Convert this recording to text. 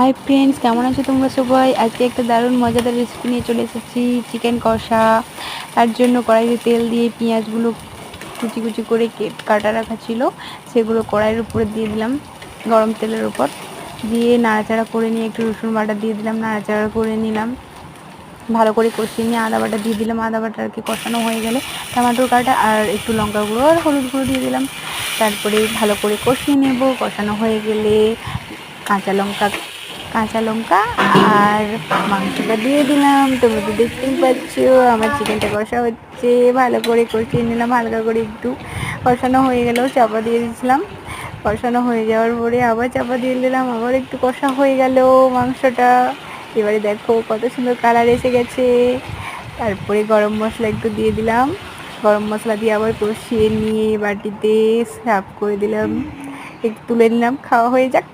Hi friends, কেমন আছো তোমরা সবাই? আজকে একটা দারুণ মজাদার রেসিপি নিয়ে চলে এসেছি, চিকেন কষা। তার জন্য কড়াইতে তেল দিয়ে পেঁয়াজগুলো কুচি কুচি করে কাটা রাখা ছিল, সেগুলো কড়াইয়ের উপরে দিয়ে দিলাম, গরম তেলের উপর দিয়ে নাড়াচাড়া করে নিয়ে একটু রসুন বাটা দিয়ে দিলাম, নাড়াচাড়া করে নিলাম, ভালো করে কষিয়ে নিয়ে আদা বাটা দিয়ে দিলাম। আদা বাটা আর কি কষানো হয়ে গেলে টমেটোর কাটা আর একটু লঙ্কা গুঁড়ো আর হলুদ গুঁড়ো দিয়ে দিলাম। তারপরে ভালো করে কষিয়ে নেব। কষানো হয়ে গেলে কাঁচা লঙ্কা আর মাংসটা দিয়ে দিলাম। তোমরা তো দেখতেই পাচ্ছ আমার চিকেনটা কষা হচ্ছে। ভালো করে কষিয়ে নিলাম, হালকা করে একটু কষানো হয়ে গেলেও চাপা দিয়ে দিয়েছিলাম। কষানো হয়ে যাওয়ার পরে আবার চাপা দিয়ে দিলাম, আবার একটু কষা হয়ে গেল মাংসটা। এবারে দেখো কত সুন্দর কালার এসে গেছে। তারপরে গরম মশলা একটু দিয়ে দিলাম, গরম মশলা দিয়ে আবার কষিয়ে নিয়ে বাটিতে সার্ভ করে দিলাম, একটু তুলে নিলাম। খাওয়া হয়ে যাক।